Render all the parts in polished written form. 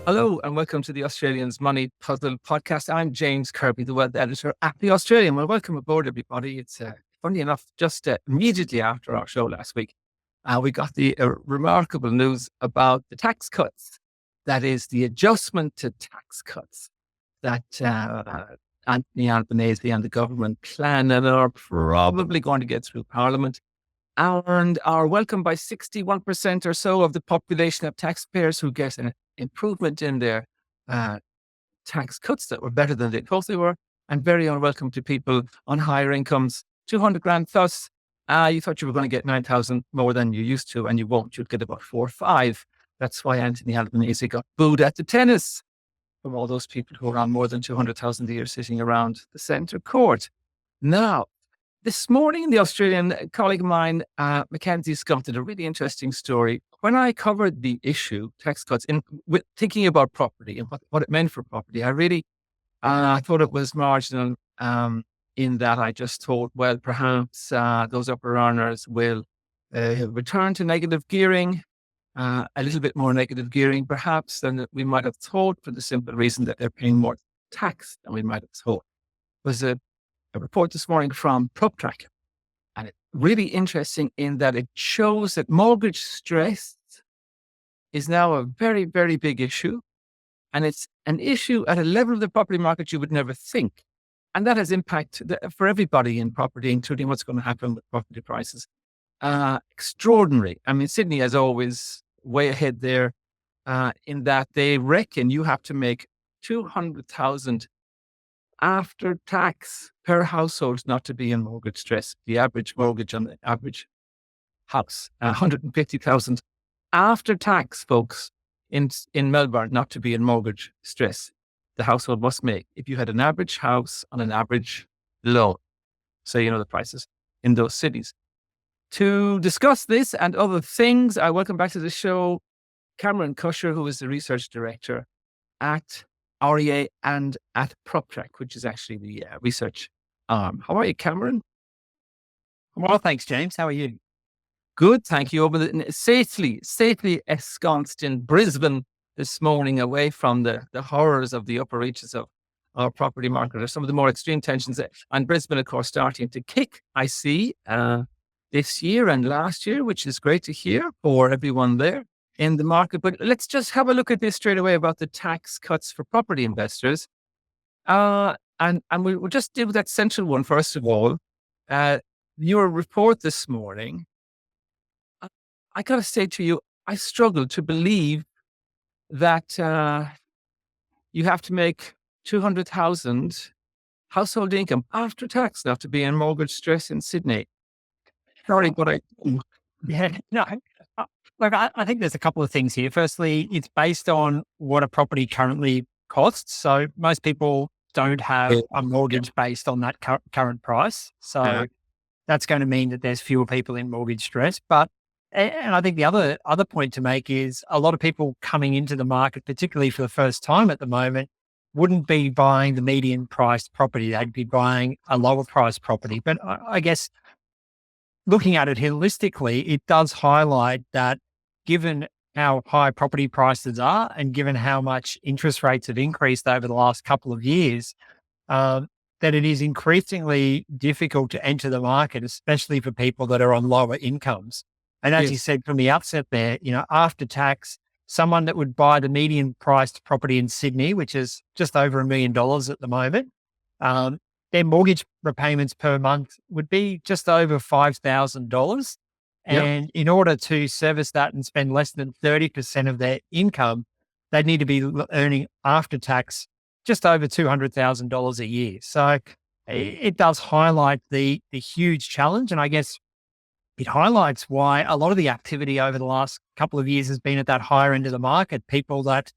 Hello and welcome to the Australians Money Puzzle podcast. I'm James Kirby, the wealth editor at the Australian. Well, welcome aboard, everybody. It's funny enough, just immediately after our show last week, we got the remarkable news about the tax cuts. That is the adjustment to tax cuts that Anthony Albanese and the government plan and are probably going to get through Parliament and are welcomed by 61% or so of the population of taxpayers who get an improvement in their tax cuts that were better than they thought they were, and very unwelcome to people on higher incomes, 200 grand plus. You thought you were going to get 9,000 more than you used to, and you won't. You'll get about 4 or 5. That's why Anthony Albanese got booed at the tennis from all those people who are on more than 200,000 a year sitting around the centre court. Now, this morning, the Australian colleague of mine, Mackenzie Scott, did a really interesting story. When I covered the issue, tax cuts, with thinking about property and what it meant for property, I really thought it was marginal in that I just thought, well, perhaps those upper earners will return to negative gearing, a little bit more negative gearing perhaps than we might have thought, for the simple reason that they're paying more tax than we might have thought. It was a report this morning from PropTrack, and it's really interesting in that it shows that mortgage stress is now a very, very big issue, and it's an issue at a level of the property market you would never think. And that has impact for everybody in property, including what's going to happen with property prices. Extraordinary. I mean, Sydney, as always, way ahead there in that they reckon you have to make 200,000 after tax per household not to be in mortgage stress. The average mortgage on the average house, 150,000 after tax, folks, in Melbourne not to be in mortgage stress. The household must make if you had an average house on an average loan. So you know the prices in those cities. To discuss this and other things, I welcome back to the show Cameron Kusher, who is the research director at REA and at PropTrack, which is actually the research arm. How are you, Cameron? Well, thanks, James. How are you? Good, thank you. Safely ensconced in Brisbane this morning, away from the horrors of the upper reaches of our property market, or some of the more extreme tensions. And Brisbane, of course, starting to kick, I see, this year and last year, which is great to hear for everyone there in the market. But let's just have a look at this straight away about the tax cuts for property investors. And we'll just deal with that central one first of all. Your report this morning, I got to say to you, I struggle to believe that you have to make 200,000 household income after tax not to be in mortgage stress in Sydney. Sorry, but Yeah, no. Look, I think there's a couple of things here. Firstly, it's based on what a property currently costs. So most people don't have a mortgage based on that current price. So that's going to mean that there's fewer people in mortgage stress. And I think the other point to make is a lot of people coming into the market, particularly for the first time at the moment, wouldn't be buying the median priced property. They'd be buying a lower priced property. But I guess looking at it holistically, it does highlight that given how high property prices are and given how much interest rates have increased over the last couple of years, that it is increasingly difficult to enter the market, especially for people that are on lower incomes. And as you said from the outset there, after tax, someone that would buy the median priced property in Sydney, which is just over $1 million at the moment, their mortgage repayments per month would be just over $5,000. And in order to service that and spend less than 30% of their income, they'd need to be earning after tax just over $200,000 a year. So it does highlight the huge challenge. And I guess it highlights why a lot of the activity over the last couple of years has been at that higher end of the market. People that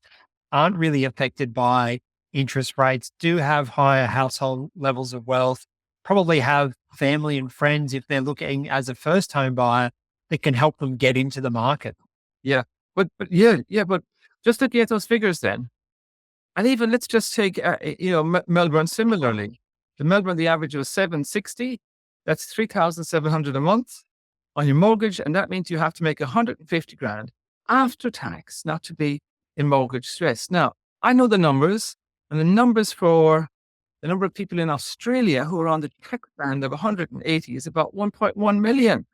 aren't really affected by interest rates do have higher household levels of wealth, probably have family and friends if they're looking as a first home buyer that can help them get into the market. Yeah. But just looking at those figures then, and even let's just take, Melbourne similarly. In Melbourne, the average was $760. That's $3,700 a month on your mortgage. And that means you have to make 150 grand after tax not to be in mortgage stress. Now, I know the numbers, and the numbers for the number of people in Australia who are on the tax band of 180 is about 1.1 million.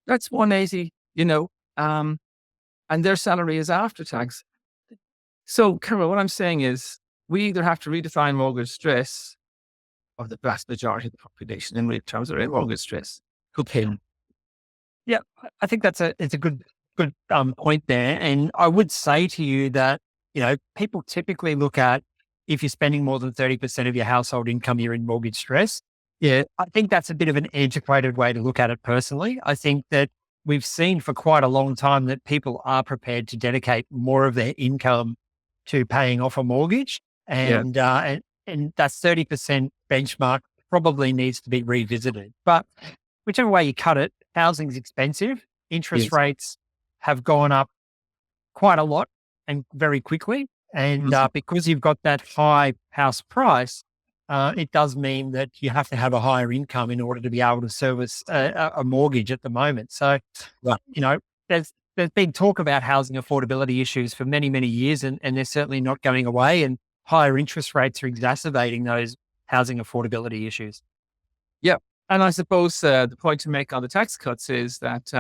That's 180, and their salary is after tax. So, Carol, what I'm saying is we either have to redefine mortgage stress, or the vast majority of the population in real terms are in mortgage stress. Who pay? Yeah, I think it's a good point there. And I would say to you that, people typically look at if you're spending more than 30% of your household income, you're in mortgage stress. Yeah, I think that's a bit of an antiquated way to look at it personally. I think that we've seen for quite a long time that people are prepared to dedicate more of their income to paying off a mortgage. yeah, And that 30% benchmark probably needs to be revisited. But whichever way you cut it, housing's expensive. Interest yes. rates have gone up quite a lot and very quickly. And Mhm. because you've got that high house price, it does mean that you have to have a higher income in order to be able to service a mortgage at the moment. So, Right. there's been talk about housing affordability issues for many, many years, and they're certainly not going away. And higher interest rates are exacerbating those housing affordability issues. Yeah. And I suppose the point to make on the tax cuts is that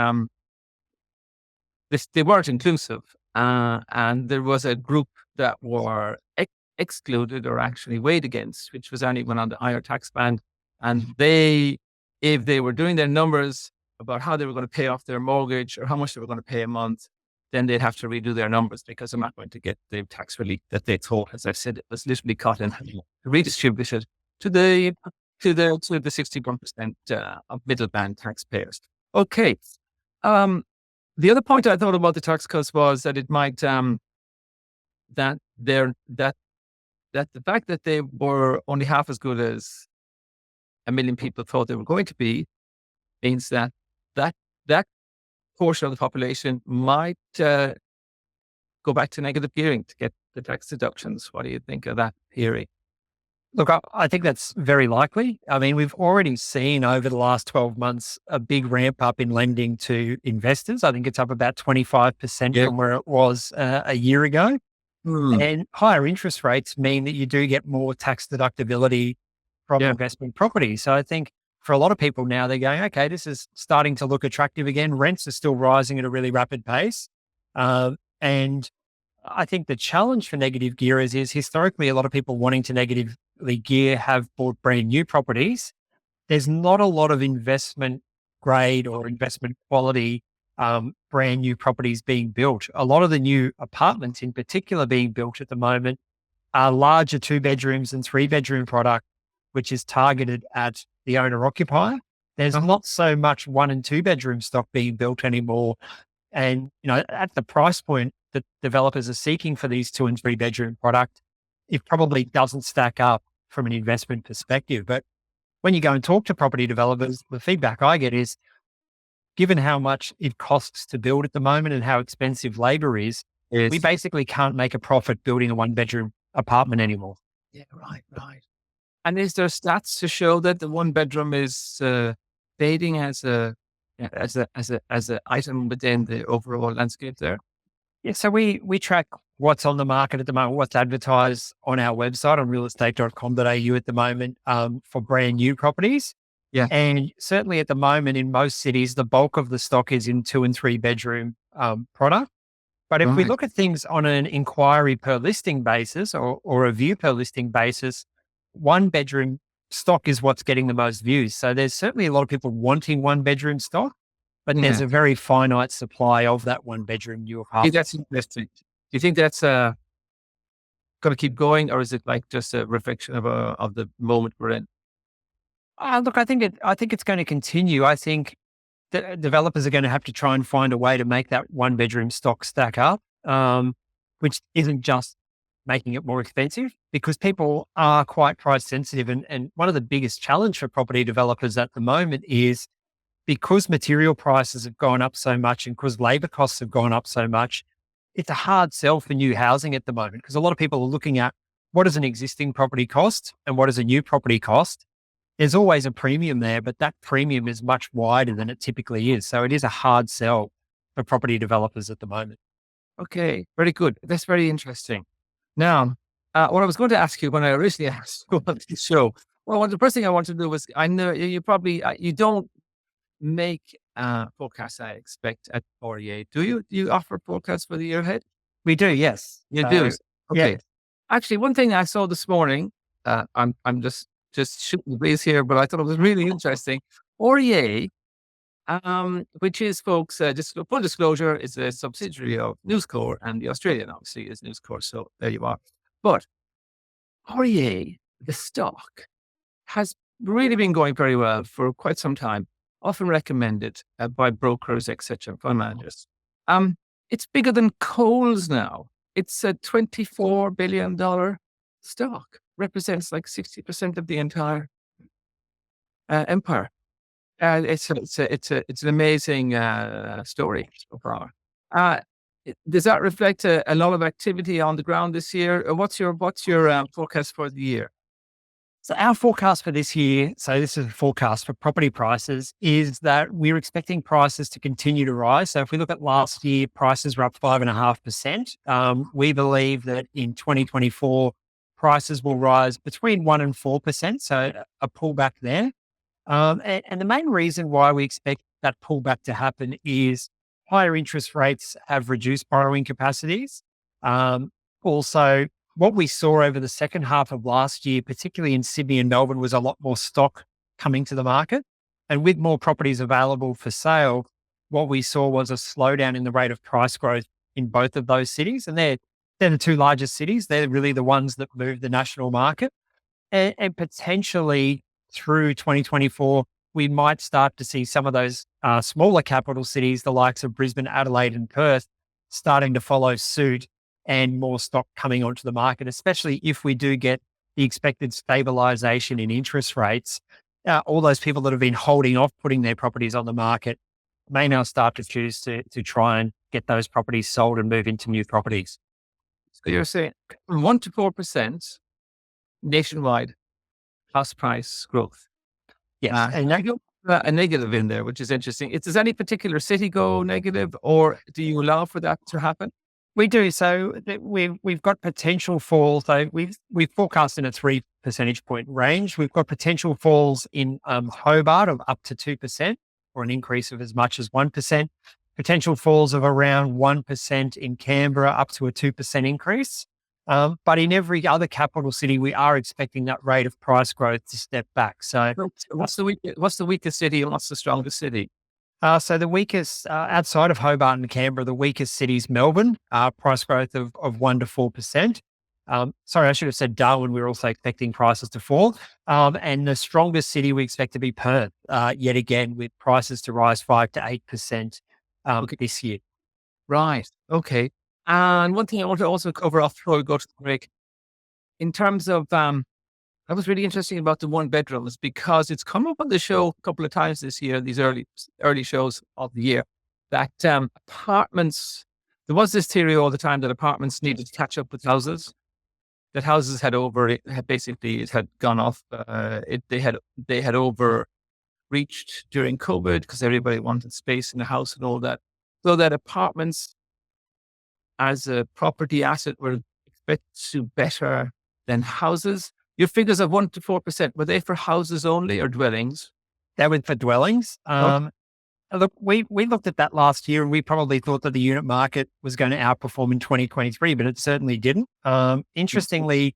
they weren't inclusive. And there was a group that were excluded or actually weighed against, which was anyone on the higher tax band. And if they were doing their numbers about how they were going to pay off their mortgage or how much they were going to pay a month, then they'd have to redo their numbers because they're not going to get the tax relief that they thought. As I said, it was literally cut and redistributed to the 61% of middle band taxpayers. Okay. The other point I thought about the tax cuts was that it might that they're that the fact that they were only half as good as a million people thought they were going to be means that that portion of the population might go back to negative gearing to get the tax deductions. What do you think of that theory? Look, I think that's very likely. I mean, we've already seen over the last 12 months a big ramp up in lending to investors. I think it's up about 25% Yeah. from where it was a year ago. Hmm. And higher interest rates mean that you do get more tax deductibility from Yeah. investment property. So I think for a lot of people now, they're going, okay, this is starting to look attractive again. Rents are still rising at a really rapid pace. And I think the challenge for negative gearers is historically a lot of people wanting to negatively gear have bought brand new properties. There's not a lot of investment grade or investment quality brand new properties being built. A lot of the new apartments in particular being built at the moment are larger 2 bedrooms and 3 bedroom product, which is targeted at the owner occupier. There's not so much 1 and 2 bedroom stock being built anymore. And, at the price point that developers are seeking for these 2 and 3 bedroom product, it probably doesn't stack up from an investment perspective. But when you go and talk to property developers, the feedback I get is, given how much it costs to build at the moment and how expensive labor is, we Yes. basically can't make a profit building a 1 bedroom apartment anymore. Yeah. Right. Right. And is there stats to show that the one bedroom is fading as a item within the overall landscape there? Yeah, so we track what's on the market at the moment, what's advertised on our website on realestate.com.au at the moment for brand new properties. Yeah. And certainly at the moment in most cities, the bulk of the stock is in 2 and 3 bedroom product. But if we Right. look at things on an inquiry per listing basis or a view per listing basis, 1 bedroom stock is what's getting the most views. So there's certainly a lot of people wanting 1 bedroom stock, but there's Yeah. a very finite supply of that 1 bedroom new Yeah, apartment. that's interesting. Do you think that's going to keep going, or is it like just a reflection of the moment we're in? Look, I think it's going to continue. I think the developers are going to have to try and find a way to make that 1 bedroom stock stack up, which isn't just making it more expensive because people are quite price sensitive. And one of the biggest challenge for property developers at the moment is because material prices have gone up so much and because labor costs have gone up so much, it's a hard sell for new housing at the moment because a lot of people are looking at what does an existing property cost and what does a new property cost. There's always a premium there, but that premium is much wider than it typically is. So it is a hard sell for property developers at the moment. Okay, very good. That's very interesting. Now, what I was going to ask you when I originally asked you on the show, well, the first thing I wanted to do was I know you probably you don't make forecasts. I expect at REA. Do you? Do you offer forecasts for the year ahead? We do, yes. You do. So, yeah. Okay. Actually, one thing I saw this morning, I'm just shooting the breeze here, but I thought it was really interesting. REA, which is, folks, just full disclosure, is a subsidiary of News Corp, and the Australian obviously is News Corp. So there you are. But REA, the stock, has really been going very well for quite some time. Often recommended by brokers, etc., fund managers. It's bigger than Coles now. It's a $24 billion stock. Represents like 60% of the entire empire. It's an amazing story so far. Does that reflect a lot of activity on the ground this year? What's your forecast for the year? So our forecast for this year, so this is a forecast for property prices, is that we're expecting prices to continue to rise. So if we look at last year, prices were up 5.5%. We believe that in 2024, prices will rise between 1% and 4%. So a pullback there. And the main reason why we expect that pullback to happen is higher interest rates have reduced borrowing capacities. Also, what we saw over the second half of last year, particularly in Sydney and Melbourne, was a lot more stock coming to the market. And with more properties available for sale, what we saw was a slowdown in the rate of price growth in both of those cities. And they're the two largest cities. They're really the ones that move the national market. And potentially through 2024, we might start to see some of those smaller capital cities, the likes of Brisbane, Adelaide, and Perth, starting to follow suit and more stock coming onto the market, especially if we do get the expected stabilization in interest rates. All those people that have been holding off putting their properties on the market may now start to choose to try and get those properties sold and move into new properties. So you're saying 1% to 4% nationwide house price growth. Yes. And I go a negative in there, which is interesting. Does any particular city go negative, or do you allow for that to happen? We do. So we've got potential falls. So we've forecast in a 3 percentage point range. We've got potential falls in Hobart of up to 2%, or an increase of as much as 1%. Potential falls of around 1% in Canberra, up to a 2% increase. But in every other capital city, we are expecting that rate of price growth to step back. So what's the weakest city and what's the strongest city? So the weakest, outside of Hobart and Canberra, the weakest city is Melbourne, price growth of 1% to 4%. Sorry, I should have said Darwin. We're also expecting prices to fall. And the strongest city we expect to be Perth, yet again, with prices to rise 5% to 8% this year. Right. Okay. And one thing I want to also cover off before we go to the break, in terms of that was really interesting about the one bedrooms, because it's come up on the show a couple of times this year, these early shows of the year, that apartments, there was this theory all the time that apartments needed to catch up with houses, that houses had gone off, they had overreached during COVID because everybody wanted space in the house and all that. So that apartments as a property asset were expected to do better than houses. Your figures of 1% to 4%, were they for houses only or dwellings? That was for dwellings. Look, we looked at that last year and we probably thought that the unit market was going to outperform in 2023, but it certainly didn't. Interestingly,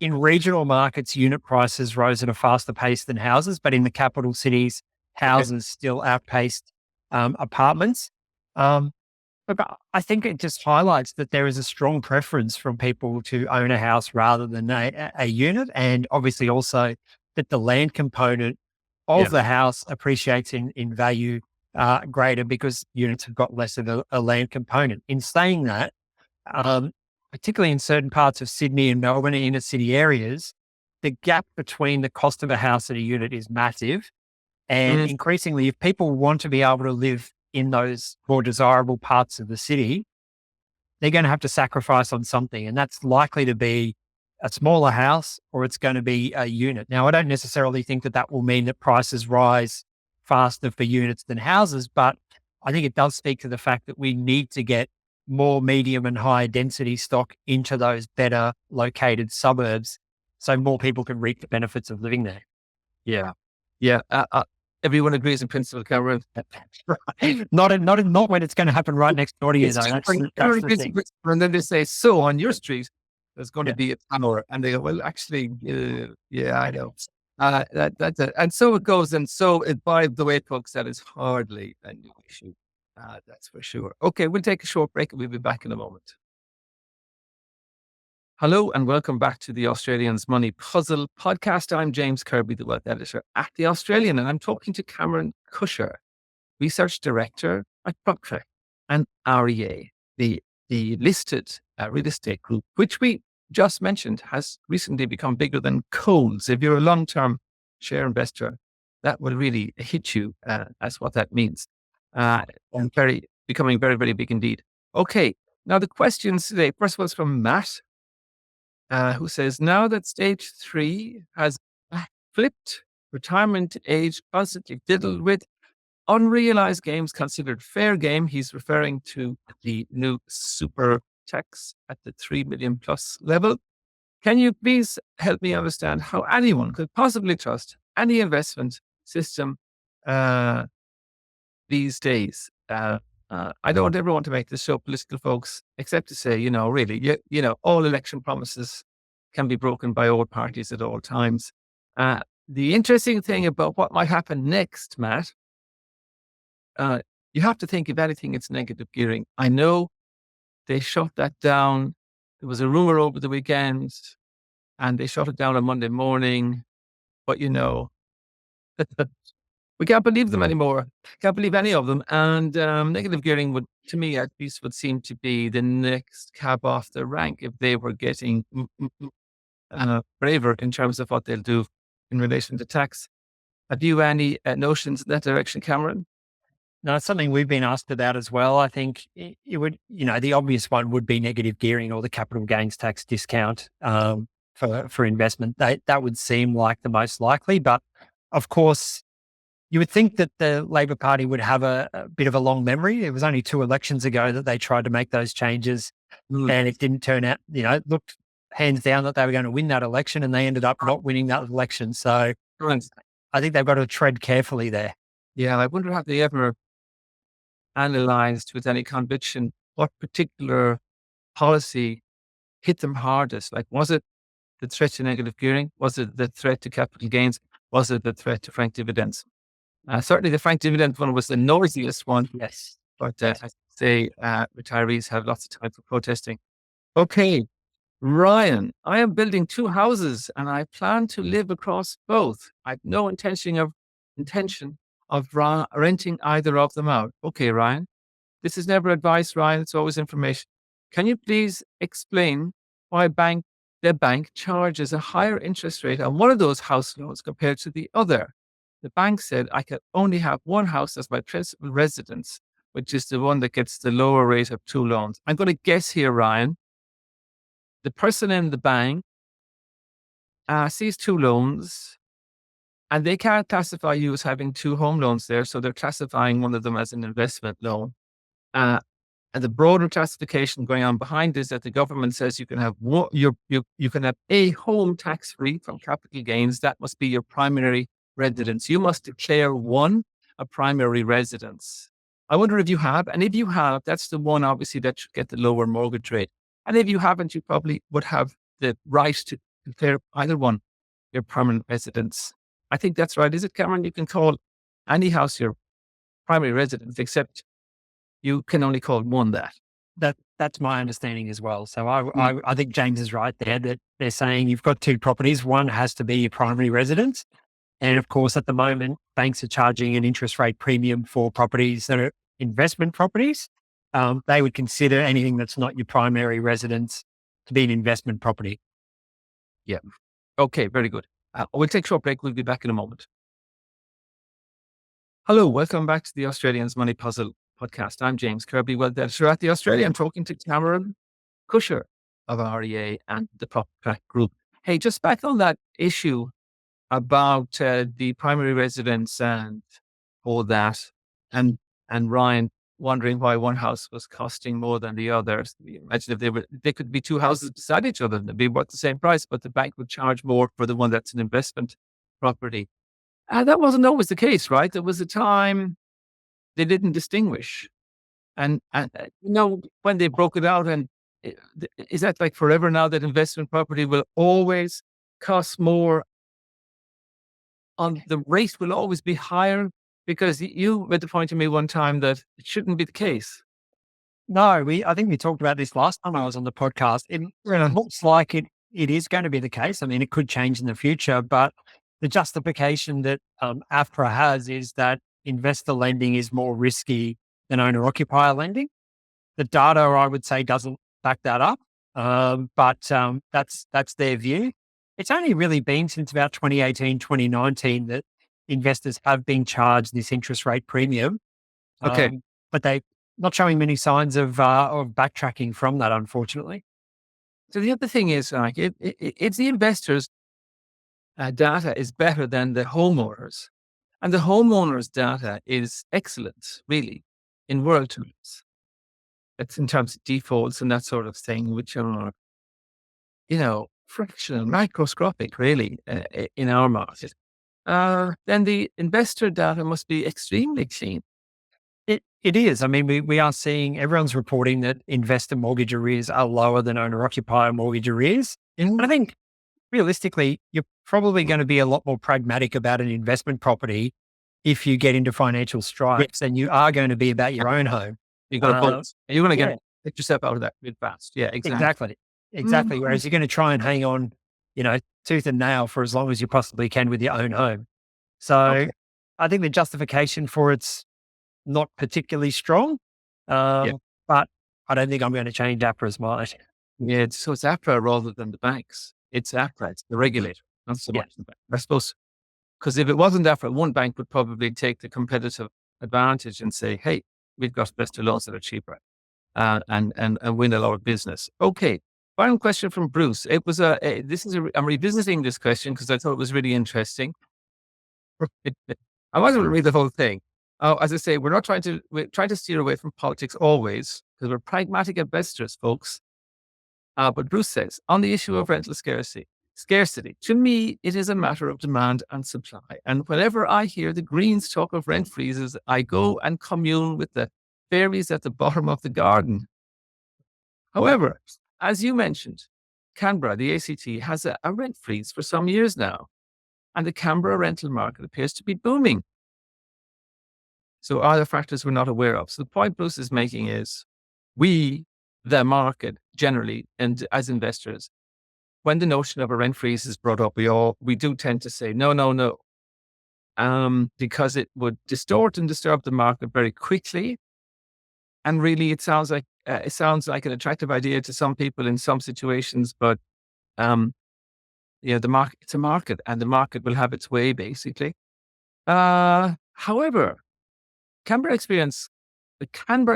in regional markets, unit prices rose at a faster pace than houses, but in the capital cities, houses still outpaced apartments. But I think it just highlights that there is a strong preference from people to own a house rather than a unit. And obviously also that the land component of the house appreciates in value greater because units have got less of a land component. In saying that, particularly in certain parts of Sydney and Melbourne, inner city areas, the gap between the cost of a house and a unit is massive. And increasingly, if people want to be able to live in those more desirable parts of the city, they're going to have to sacrifice on something. And that's likely to be a smaller house or it's going to be a unit. Now, I don't necessarily think that will mean that prices rise faster for units than houses, but I think it does speak to the fact that we need to get more medium and high density stock into those better located suburbs so more people can reap the benefits of living there. Yeah. Yeah. Everyone agrees in principle, Cameron. Not when it's going to happen right next door to you, though. That's the thing. And then they say, so on your street, there's going Yeah. to be a tower. And they go, well, actually, yeah, I know. That's it. And so it goes. And so it, by the way, folks, that is hardly a new issue. That's for sure. Okay, we'll take a short break and we'll be back in a moment. Hello and welcome back to the Australians Money Puzzle podcast. I'm James Kirby, the wealth editor at The Australian, and I'm talking to Cameron Kusher, research director at PropTrack and REA, the listed real estate group, which we just mentioned has recently become bigger than Coles. If you're a long-term share investor, that will really hit you as what that means. And becoming very, very big indeed. Okay, now the questions today. First one's from Matt, who says, now that stage 3 has flipped, retirement age constantly diddled with, unrealized gains considered fair game. He's referring to the new super tax at the 3 million plus level. Can you please help me understand how anyone could possibly trust any investment system these days? I don't ever want to make this show political, folks, except to say, really, all election promises can be broken by all parties at all times. The interesting thing about what might happen next, Matt, you have to think, if anything, it's negative gearing. I know they shut that down. There was a rumor over the weekend and they shut it down on Monday morning, but we can't believe them anymore. Can't believe any of them. And negative gearing would, to me at least, would seem to be the next cab off the rank if they were getting braver in terms of what they'll do in relation to tax. Have you any notions in that direction, Cameron? No, it's something we've been asked about as well. I think it would, the obvious one would be negative gearing or the capital gains tax discount for investment. That would seem like the most likely. But of course, you would think that the Labor Party would have a bit of a long memory. It was only 2 elections ago that they tried to make those changes and it didn't turn out, it looked hands down that they were going to win that election and they ended up not winning that election. So I think they've got to tread carefully there. Yeah, I wonder, have they ever analyzed with any conviction what particular policy hit them hardest? Like, was it the threat to negative gearing? Was it the threat to capital gains? Was it the threat to frank dividends? Certainly the frank dividend one was the noisiest one. Yes. But I say retirees have lots of time for protesting. Okay, Ryan, I am building 2 houses and I plan to live across both. I have no intention of renting either of them out. Okay, Ryan, this is never advice, Ryan. It's always information. Can you please explain why the bank charges a higher interest rate on one of those house loans compared to the other? The bank said I could only have one house as my principal residence, which is the one that gets the lower rate of 2 loans. I'm going to guess here, Ryan. The person in the bank sees 2 loans and they can't classify you as having 2 home loans there. So they're classifying one of them as an investment loan. And the broader classification going on behind is that the government says you can have one, you can have a home tax-free from capital gains. That must be your primary residence. You must declare a primary residence. I wonder if you have, and if you have, that's the one obviously that should get the lower mortgage rate. And if you haven't, you probably would have the right to declare either one your permanent residence. I think that's right. Is it, Cameron? You can call any house your primary residence, except you can only call one that. That's my understanding as well. So I think James is right there, that they're saying you've got 2 properties. One has to be your primary residence. And of course, at the moment, banks are charging an interest rate premium for properties that are investment properties. They would consider anything that's not your primary residence to be an investment property. Yeah. Okay, very good. We'll take a short break. We'll be back in a moment. Hello, welcome back to the Australians Money Puzzle podcast. I'm James Kirby, wealth editor at The Australian, talking to Cameron Kusher of REA and the PropTrack Group. Hey, just back on that issue about the primary residence and all that, and Ryan, wondering why one house was costing more than the other. Imagine if they could be two houses beside each other and they'd be worth the same price, but the bank would charge more for the one that's an investment property. That wasn't always the case, right? There was a time they didn't distinguish. And when they broke it out, and is that like forever now that investment property will always cost more on the rate will always be higher? Because you made the point to me one time that it shouldn't be the case. No, I think we talked about this last time I was on the podcast. It looks like it is going to be the case. I mean, it could change in the future, but the justification that APRA has is that investor lending is more risky than owner-occupier lending. The data, I would say, doesn't back that up, but that's their view. It's only really been since about 2018, 2019 that investors have been charged this interest rate premium. Okay. But they're not showing many signs of backtracking from that, unfortunately. So the other thing is, like, it's the investors' data is better than the homeowners, and the homeowners' data is excellent, really, in world terms. It's in terms of defaults and that sort of thing, which are, fractional, microscopic, really, in our market. Then the investor data must be extremely clean. It is. I mean, we are seeing everyone's reporting that investor mortgage arrears are lower than owner-occupier mortgage arrears. And I think realistically, you're probably going to be a lot more pragmatic about an investment property if you get into financial stripes than you are going to be about your own home. You've got to bolt. You're going to get yourself out of that bit fast. Yeah, exactly. Exactly. Whereas you're going to try and hang on, tooth and nail for as long as you possibly can with your own home. So I think the justification for it's not particularly strong, but I don't think I'm going to change APRA's mind. Yeah, so it's APRA rather than the banks. It's APRA, it's the regulator, not so much the bank. I suppose, because if it wasn't APRA, one bank would probably take the competitive advantage and say, hey, we've got investor loans that are cheaper and win a lot of business. Okay. Final question from Bruce. It was I'm revisiting this question because I thought it was really interesting. I wasn't going to read the whole thing. As I say, we're trying to steer away from politics always because we're pragmatic investors, folks. But Bruce says, on the issue of rental scarcity, to me, it is a matter of demand and supply. And whenever I hear the Greens talk of rent freezes, I go and commune with the fairies at the bottom of the garden. However, as you mentioned, Canberra, the ACT, has a rent freeze for some years now, and the Canberra rental market appears to be booming. So are there factors we're not aware of? So the point Bruce is making is the market generally, and as investors, when the notion of a rent freeze is brought up, we do tend to say, no, because it would distort and disturb the market very quickly. And really, it sounds like an attractive idea to some people in some situations, but the market, it's a market, and the market will have its way, basically. However, the Canberra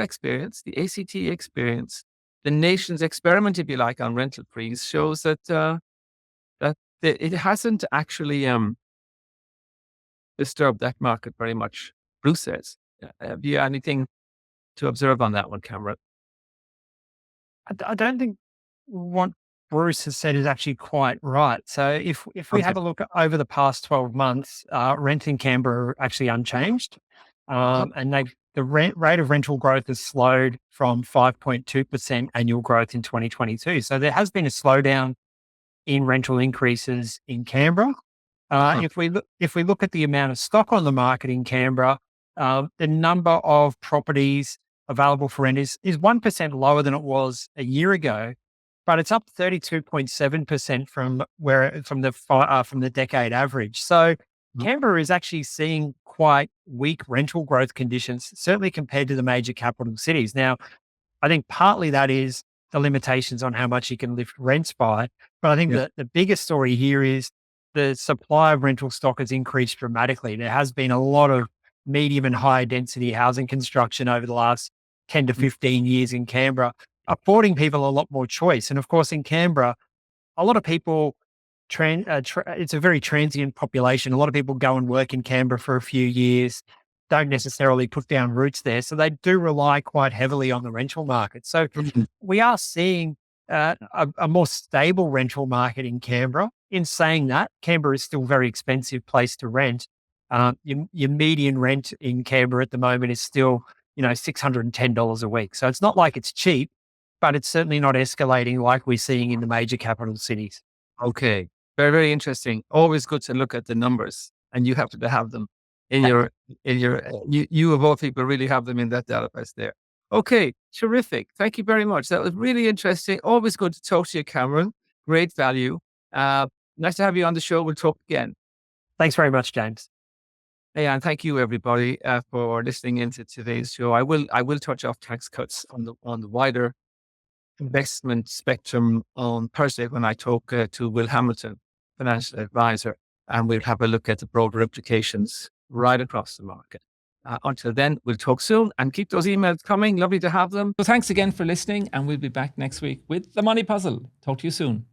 experience, the ACT experience, the nation's experiment, if you like, on rental freeze shows that it hasn't actually disturbed that market very much. Bruce says, have you anything to observe on that one, Cameron? I don't think what Bruce has said is actually quite right. So if we have a look over the past 12 months, rent in Canberra are actually unchanged. And the rate of rental growth has slowed from 5.2% annual growth in 2022. So there has been a slowdown in rental increases in Canberra. If we look at the amount of stock on the market in Canberra, the number of properties available for rent is 1% lower than it was a year ago, but it's up 32.7% from the decade average. So Canberra is actually seeing quite weak rental growth conditions, certainly compared to the major capital cities. Now, I think partly that is the limitations on how much you can lift rents by, but I think that the biggest story here is the supply of rental stock has increased dramatically. There has been a lot of medium and high density housing construction over the last 10 to 15 years in Canberra, affording people a lot more choice. And of course, in Canberra, a lot of people, it's a very transient population. A lot of people go and work in Canberra for a few years. don't necessarily put down roots there. So they do rely quite heavily on the rental market. So we are seeing a more stable rental market in Canberra. In saying that, Canberra is still a very expensive place to rent. Your median rent in Canberra at the moment is still, $610 a week. So it's not like it's cheap, but it's certainly not escalating like we're seeing in the major capital cities. Okay. Very, very interesting. Always good to look at the numbers, and you happen to have them you of all people really have them in that database there. Okay. Terrific. Thank you very much. That was really interesting. Always good to talk to you, Cameron. Great value. Nice to have you on the show. We'll talk again. Thanks very much, James. Hey, and thank you everybody for listening into today's show. I will touch off tax cuts on the wider investment spectrum on Thursday when I talk to Will Hamilton, financial advisor, and we'll have a look at the broader implications right across the market. Until then, we'll talk soon and keep those emails coming. Lovely to have them. So thanks again for listening, and we'll be back next week with The Money Puzzle. Talk to you soon.